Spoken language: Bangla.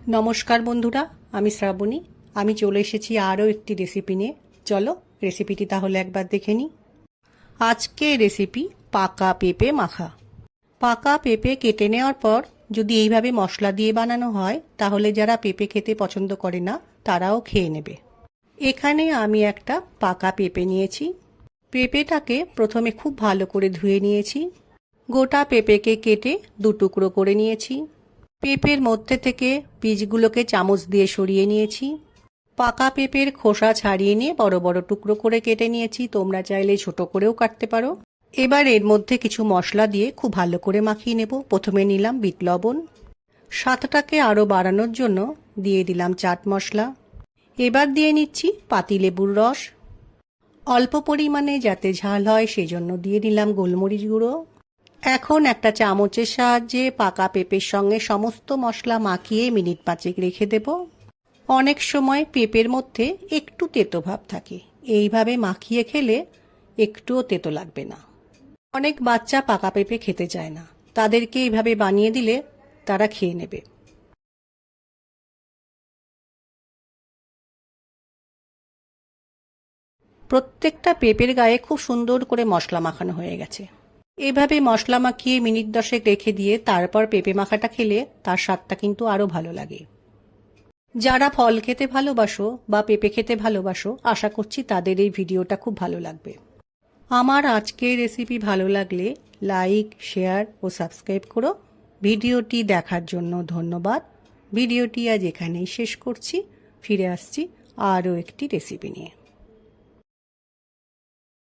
নমস্কার বন্ধুরা, আমি শ্রাবণী। আমি চলে এসেছি আরও একটি রেসিপি নিয়ে। চলো রেসিপিটি তাহলে একবার দেখে নিই। আজকে রেসিপি পাকা পেঁপে মাখা। পাকা পেঁপে কেটে নেওয়ার পর যদি এইভাবে মশলা দিয়ে বানানো হয় তাহলে যারা পেঁপে খেতে পছন্দ করে না তারাও খেয়ে নেবে। এখানে আমি একটা পাকা পেঁপে নিয়েছি। পেঁপেটাকে প্রথমে খুব ভালো করে ধুয়ে নিয়েছি। গোটা পেঁপেকে কেটে দু টুকরো করে নিয়েছি। পেঁপের মধ্যে থেকে বীজগুলোকে চামচ দিয়ে সরিয়ে নিয়েছি। পাকা পেঁপের খোসা ছাড়িয়ে নিয়ে বড় বড় টুকরো করে কেটে নিয়েছি। তোমরা চাইলে ছোট করেও কাটতে পারো। এবার এর মধ্যে কিছু মশলা দিয়ে খুব ভালো করে মাখিয়ে নেব। প্রথমে নিলাম বিট লবণ, স্বাদটাকে আরও বাড়ানোর জন্য দিয়ে দিলাম চাট মশলা। এবার দিয়ে নিচ্ছি পাতিলেবুর রস। অল্প পরিমাণে যাতে ঝাল হয় সেজন্য দিয়ে দিলাম গোলমরিচ গুঁড়ো। এখন একটা চামচের সাহায্যে পাকা পেঁপের সঙ্গে সমস্ত মশলা মাখিয়ে মিনিট 5 রেখে দেব। অনেক সময় পেঁপের মধ্যে একটু তেতো ভাব থাকে, এইভাবে মাখিয়ে খেলে একটুও তেতো লাগবে না। অনেক বাচ্চা পাকা পেঁপে খেতে চায় না, তাদেরকে এইভাবে বানিয়ে দিলে তারা খেয়ে নেবে। প্রত্যেকটা পেঁপের গায়ে খুব সুন্দর করে মশলা মাখানো হয়ে গেছে। এভাবে মশলা মাখিয়ে মিনিট 10 রেখে দিয়ে তারপর পেঁপে মাখাটা খেলে তার স্বাদটা কিন্তু আরও ভালো লাগে। যারা ফল খেতে ভালোবাসো বা পেঁপে খেতে ভালোবাসো, আশা করছি তাদের এই ভিডিওটা খুব ভালো লাগবে। আমার আজকের রেসিপি ভালো লাগলে লাইক, শেয়ার ও সাবস্ক্রাইব করো। ভিডিওটি দেখার জন্য ধন্যবাদ। ভিডিওটি আজ এখানেই শেষ করছি। ফিরে আসছি আরও একটি রেসিপি নিয়ে।